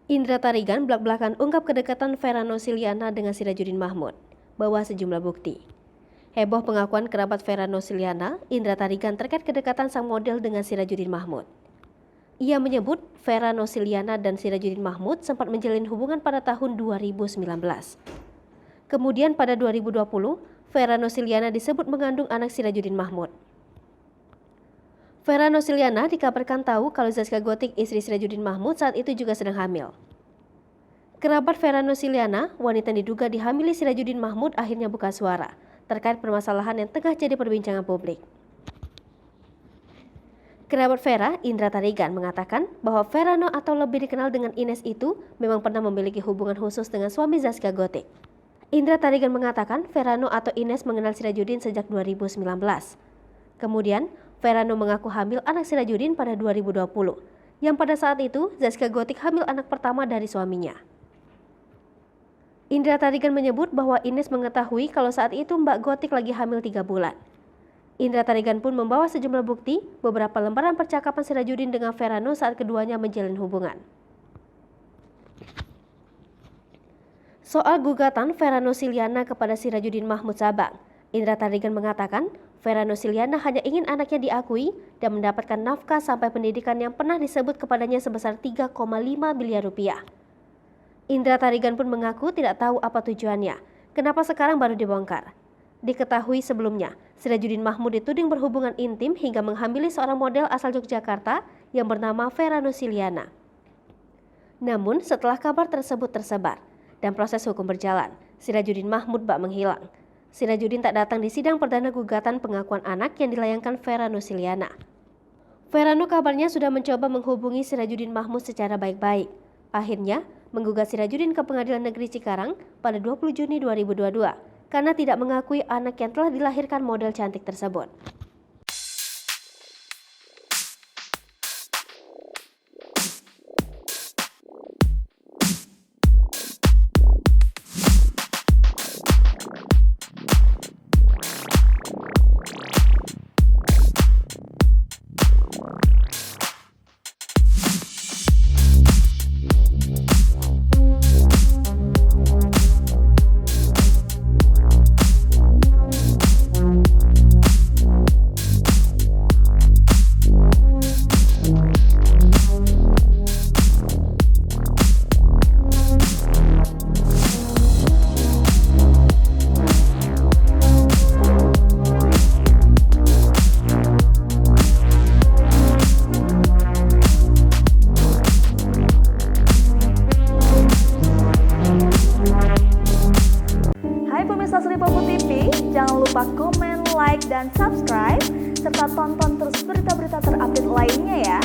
Indra Tarigan blak-blakan ungkap kedekatan Vera Nosiliana dengan Sirajudin Mahmud, bawa sejumlah bukti. Heboh pengakuan kerabat Vera Nosiliana, Indra Tarigan terkait kedekatan sang model dengan Sirajudin Mahmud. Ia menyebut Vera Nosiliana dan Sirajudin Mahmud sempat menjalin hubungan pada tahun 2019. Kemudian pada 2020, Vera Nosiliana disebut mengandung anak Sirajudin Mahmud. Vera Nosiliana dikabarkan tahu kalau Zaskia Gotik, istri Sirajudin Mahmud, saat itu juga sedang hamil. Kerabat Vera Nosiliana, wanita yang diduga dihamili Sirajudin Mahmud, akhirnya buka suara terkait permasalahan yang tengah jadi perbincangan publik. Kerabat Vera, Indra Tarigan, mengatakan bahwa Verano atau lebih dikenal dengan Ines itu memang pernah memiliki hubungan khusus dengan suami Zaskia Gotik. Indra Tarigan mengatakan Verano atau Ines mengenal Sirajudin sejak 2019. Kemudian, Verano mengaku hamil anak Sirajudin pada 2020, yang pada saat itu Zaskia Gotik hamil anak pertama dari suaminya. Indra Tarigan menyebut bahwa Ines mengetahui kalau saat itu Mbak Gotik lagi hamil 3 bulan. Indra Tarigan pun membawa sejumlah bukti beberapa lembaran percakapan Sirajudin dengan Verano saat keduanya menjalin hubungan. Soal gugatan Vera Nosiliana kepada Sirajudin Mahmud Sabang, Indra Tarigan mengatakan Vera Nosiliana hanya ingin anaknya diakui dan mendapatkan nafkah sampai pendidikan yang pernah disebut kepadanya sebesar 3,5 miliar rupiah. Indra Tarigan pun mengaku tidak tahu apa tujuannya, kenapa sekarang baru dibongkar. Diketahui sebelumnya, Sirajudin Mahmud dituding berhubungan intim hingga menghamili seorang model asal Yogyakarta yang bernama Vera Nosiliana. Namun setelah kabar tersebut tersebar dan proses hukum berjalan, Sirajudin Mahmud bak menghilang. Sirajudin tak datang di sidang perdana gugatan pengakuan anak yang dilayangkan Vera Nosiliana. Verano kabarnya sudah mencoba menghubungi Sirajudin Mahmud secara baik-baik. Akhirnya, menggugat Sirajudin ke Pengadilan Negeri Cikarang pada 20 Juni 2022 karena tidak mengakui anak yang telah dilahirkan model cantik tersebut. Sripopo TV, jangan lupa komen, like, dan subscribe, serta tonton terus berita-berita terupdate lainnya ya.